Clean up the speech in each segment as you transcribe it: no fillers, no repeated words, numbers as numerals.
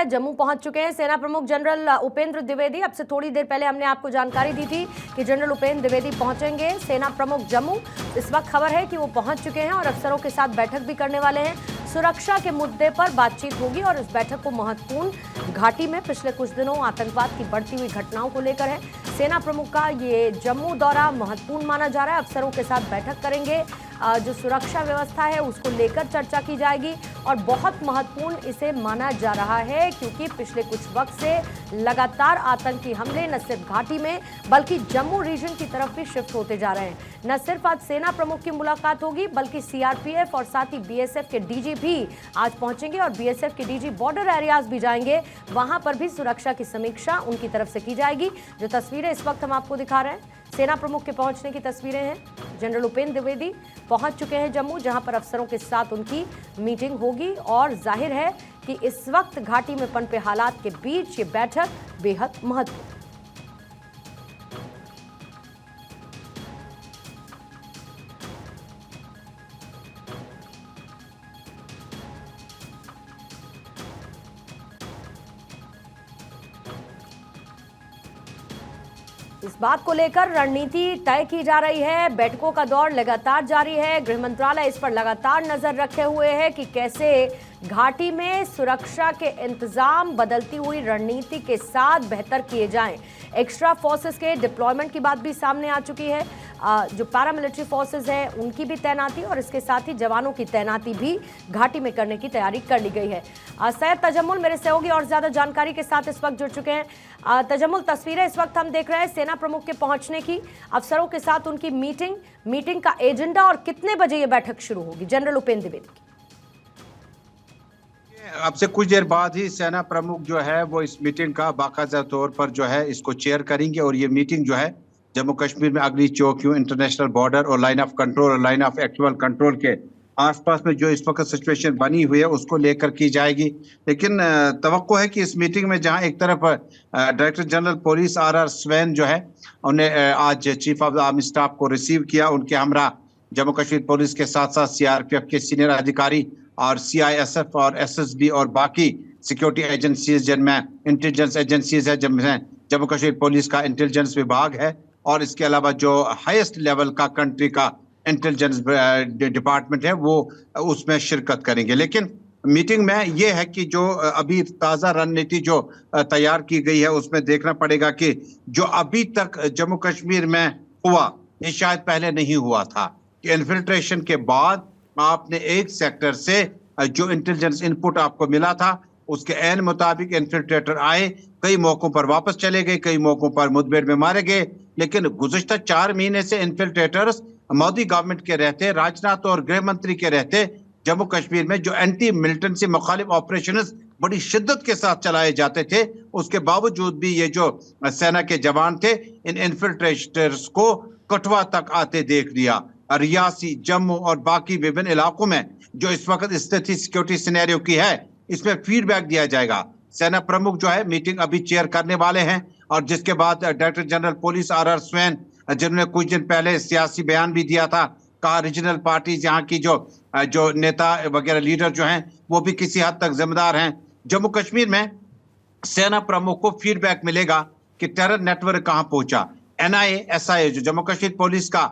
है, जम्मू पहुंच चुके हैं सेना प्रमुख जनरल उपेंद्र द्विवेदी। अब से थोड़ी देर पहले हमने आपको जानकारी दी थी कि जनरल उपेंद्र द्विवेदी पहुंचेंगे सेना प्रमुख जम्मू। इस वक्त खबर है कि वो पहुंच चुके हैं और अफसरों के साथ बैठक भी करने वाले हैं। सुरक्षा के मुद्दे पर बातचीत होगी और इस बैठक को महत्वपूर्ण घाटी में पिछले कुछ दिनों आतंकवाद की बढ़ती हुई घटनाओं को लेकर है। सेना प्रमुख का ये जम्मू दौरा महत्वपूर्ण माना जा रहा है। अफसरों के साथ बैठक करेंगे, जो सुरक्षा व्यवस्था है उसको लेकर चर्चा की जाएगी और बहुत महत्वपूर्ण इसे माना जा रहा है क्योंकि पिछले कुछ वक्त से लगातार आतंकी हमले न सिर्फ घाटी में बल्कि जम्मू रीजन की तरफ भी शिफ्ट होते जा रहे हैं। न सिर्फ आज सेना प्रमुख की मुलाकात होगी बल्कि सीआरपीएफ और साथ ही बीएसएफ के डीजी भी आज पहुंचेंगे और बीएसएफ के डीजी बॉर्डर एरियाज भी जाएंगे। वहां पर भी सुरक्षा की समीक्षा उनकी तरफ से की जाएगी। जो तस्वीरें इस वक्त हम आपको दिखा रहे हैं सेना प्रमुख के पहुंचने की तस्वीरें हैं। जनरल उपेंद्र द्विवेदी पहुंच चुके हैं जम्मू, जहां पर अफसरों के साथ उनकी मीटिंग होगी और जाहिर है कि इस वक्त घाटी में पनपे हालात के बीच ये बैठक बेहद महत्वपूर्ण। इस बात को लेकर रणनीति तय की जा रही है। बैठकों का दौर लगातार जारी है। गृह मंत्रालय इस पर लगातार नजर रखे हुए है कि कैसे घाटी में सुरक्षा के इंतजाम बदलती हुई रणनीति के साथ बेहतर किए जाएं। एक्स्ट्रा फोर्सेस के डिप्लॉयमेंट की बात भी सामने आ चुकी है। जो पैरामिलिट्री फोर्सेस हैं उनकी भी तैनाती और इसके साथ ही जवानों की तैनाती भी घाटी में करने की तैयारी कर ली गई है। सैयद तजम्मुल मेरे सहयोगी और ज्यादा जानकारी के साथ इस वक्त जुड़ चुके हैं। तजम्मुल, तस्वीरें इस वक्त हम देख रहे हैं सेना प्रमुख के पहुंचने की, अफसरों के साथ उनकी मीटिंग का एजेंडा और कितने बजे ये बैठक शुरू होगी जनरल उपेंद्र द्विवेदी की? अब से कुछ देर बाद ही सेना प्रमुख जो है वो इस मीटिंग का बाकायदा तौर पर जो है इसको चेयर करेंगे और ये मीटिंग जो है जम्मू कश्मीर में अगली चौकियों, इंटरनेशनल बॉर्डर और लाइन ऑफ कंट्रोल और लाइन ऑफ एक्चुअल कंट्रोल के आसपास में जो इस वक्त सिचुएशन बनी हुई है उसको लेकर की जाएगी। लेकिन तवक्को है कि इस मीटिंग में जहां एक तरफ director general police RR swan जो है उन्हें आज chief of the army staff को रिसीव किया। उनके हमरा जम्मू कश्मीर पुलिस के साथ साथ CRPF के सीनियर अधिकारी और CISF और SSB और बाकी सिक्योरिटी एजेंसीज जिनमें इंटेलिजेंस एजेंसीज है, जिनमें जम्मू कश्मीर पुलिस का इंटेलिजेंस विभाग है और इसके अलावा जो हाईएस्ट लेवल का कंट्री का इंटेलिजेंस डिपार्टमेंट है वो उसमें शिरकत करेंगे। लेकिन मीटिंग में ये है कि जो अभी ताज़ा रणनीति जो तैयार की गई है उसमें देखना पड़ेगा कि जो अभी तक जम्मू कश्मीर में हुआ ये शायद पहले नहीं हुआ था कि इन्फिल्ट्रेशन के बाद आपने एक सेक्टर से जो इंटेलिजेंस इनपुट आपको मिला था उसके एन मुताबिक इन्फिल्ट्रेटर आए, कई मौकों पर वापस चले गए, कई मौकों पर मुठभेड़ में मारे गए। लेकिन गुज़िश्ता 4 महीने से इन्फिल्ट्रेटर्स मोदी गवर्नमेंट के रहते, राजनाथ और गृह मंत्री के रहते जम्मू कश्मीर में जो एंटी मिलिटेंसी मुखालिफ ऑपरेशन बड़ी शिद्दत के साथ चलाए जाते थे, उसके बावजूद भी ये जो सेना के जवान थे इन इन्फिल्ट्रेटर्स को कठुआ तक आते देख लिया। रियासी, जम्मू और बाकी विभिन्न इलाकों में जो इस वक्त स्थिति सिक्योरिटी सिनेरियो की है इसमें फीडबैक दिया जाएगा। सेना प्रमुख जो है मीटिंग अभी चेयर करने वाले हैं और जिसके बाद director general police RR swan जिन्होंने कुछ दिन पहले सियासी बयान भी दिया था, कहा रीजनल पार्टीज यहाँ की जो नेता वगैरह लीडर जो हैं वो भी किसी हद तक जिम्मेदार हैं। जम्मू कश्मीर में सेना प्रमुख को फीडबैक मिलेगा कि टेरर नेटवर्क कहाँ पहुंचा। NIA SIA जो जम्मू कश्मीर पुलिस का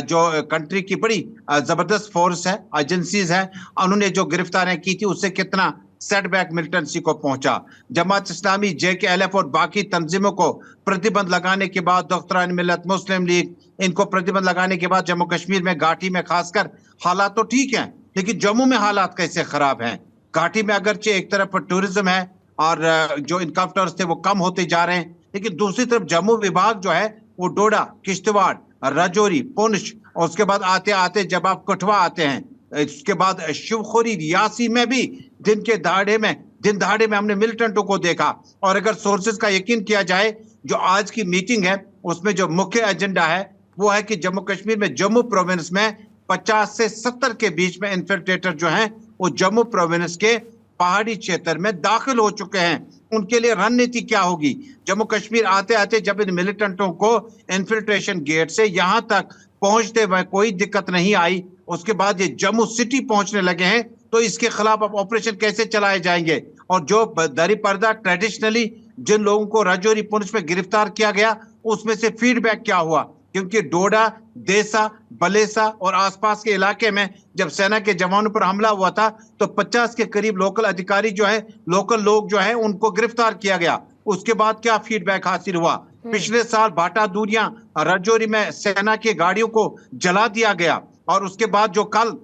जो कंट्री की बड़ी जबरदस्त फोर्स है, एजेंसीज है, उन्होंने जो गिरफ्तारियां की थी उससे कितना सेटबैक मिलिटेंसी को पहुंचा। जमात इस्लामी, JKLF और बाकी तंजीमों को प्रतिबंध लगाने के बाद, दुख्तरान मिल्लत, मुस्लिम लीग, इनको प्रतिबंध लगाने के बाद जम्मू कश्मीर में घाटी में खासकर हालात तो ठीक हैं, लेकिन जम्मू में हालात कैसे खराब हैं। घाटी में अगरचे एक तरफ टूरिज्म है और जो इनकम्प्टर्स थे वो कम होते जा रहे हैं, लेकिन दूसरी तरफ जम्मू विभाग जो है वो डोडा, किश्तवाड़, राजौरी, पुंछ और उसके बाद आते आते जब आप कठुआ आते हैं, इसके बाद शिवखोरी, रियासी में भी दिन दहाड़े में हमने मिलिटेंटों को देखा। और अगर सोर्सेज का यकीन किया जाए जो आज की मीटिंग है उसमें जो मुख्य एजेंडा है वो है कि जम्मू कश्मीर में जम्मू प्रोविंस में 50 से 70 के बीच में इन्फिल्ट्रेटर जो हैं वो जम्मू प्रोविंस के पहाड़ी क्षेत्र में दाखिल हो चुके हैं। उनके लिए रणनीति क्या होगी? जम्मू कश्मीर आते आते जब इन मिलिटेंटों को इन्फिल्ट्रेशन गेट से यहाँ तक पहुंचते हुए कोई दिक्कत नहीं आई, उसके बाद ये जम्मू सिटी पहुंचने लगे हैं तो इसके खिलाफ अब ऑपरेशन कैसे चलाए जाएंगे। और जो दरी पर्दा ट्रेडिशनली जिन लोगों को राजौरी पुंछ में गिरफ्तार किया गया, उसमें से फीडबैक क्या हुआ, क्योंकि डोडा, देसा, बलेसा और आसपास के इलाके में जब सेना के जवानों पर हमला हुआ था तो 50 के करीब लोकल अधिकारी जो है, लोकल लोग जो है, उनको गिरफ्तार किया गया। उसके बाद क्या फीडबैक हासिल हुआ? पिछले साल भाटा दूरिया राजौरी में सेना की गाड़ियों को जला दिया गया, और उसके बाद जो कल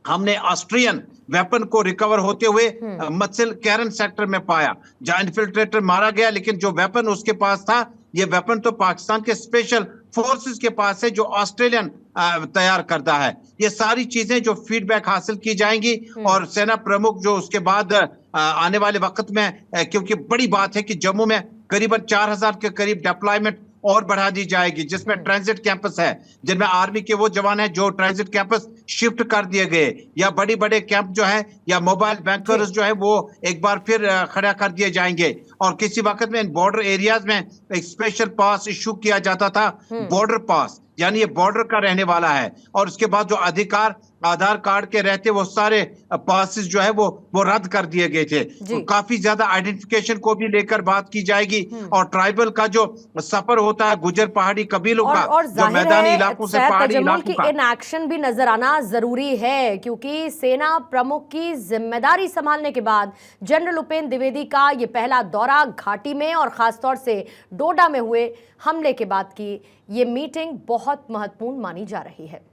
हमने ऑस्ट्रियन वेपन को रिकवर होते हुए मत्सिल कैरन सेक्टर में पाया, जहां इन्फिल्ट्रेटर मारा गया, लेकिन जो वेपन उसके पास था, ये वेपन तो पाकिस्तान के स्पेशल फोर्सेस के पास है, जो ऑस्ट्रेलियन तैयार करता है। ये सारी चीजें जो फीडबैक हासिल की जाएंगी, और सेना प्रमुख जो उसके बाद आने वाले वक्त में, क्योंकि बड़ी बात है कि जम्मू में करीबन 4000 के करीब डिप्लॉयमेंट और बढ़ा दी जाएगी, जिसमें ट्रांजिट कैंपस है, जिनमें आर्मी के वो जवान हैं जो ट्रांजिट कैंपस शिफ्ट कर दिए गए, या बड़े बड़े कैंप जो है, या मोबाइल बैंकर्स जो है, वो एक बार फिर खड़ा कर दिए जाएंगे। और किसी वक्त में इन बॉर्डर एरियाज में एक स्पेशल पास इशू किया जाता था, बॉर्डर पास, यानी ये बॉर्डर का रहने वाला है। और उसके बाद जो अधिकार आधार कार्ड के रहते, वो सारे पासेस जो है वो रद्द कर दिए गए थे। तो काफी ज्यादा आइडेंटिफिकेशन को भी लेकर बात की जाएगी, और ट्राइबल का जो सफर होता है गुजर पहाड़ी कबीलों का, और जो मैदानी इलाकों से पहाड़ी इलाकों का, इन एक्शन भी नजर आना जरूरी है, क्योंकि सेना प्रमुख की जिम्मेदारी संभालने के बाद जनरल उपेंद्र द्विवेदी का ये पहला दौरा घाटी में और खासतौर से डोडा में हुए हमले के बाद की ये मीटिंग बहुत महत्वपूर्ण मानी जा रही है।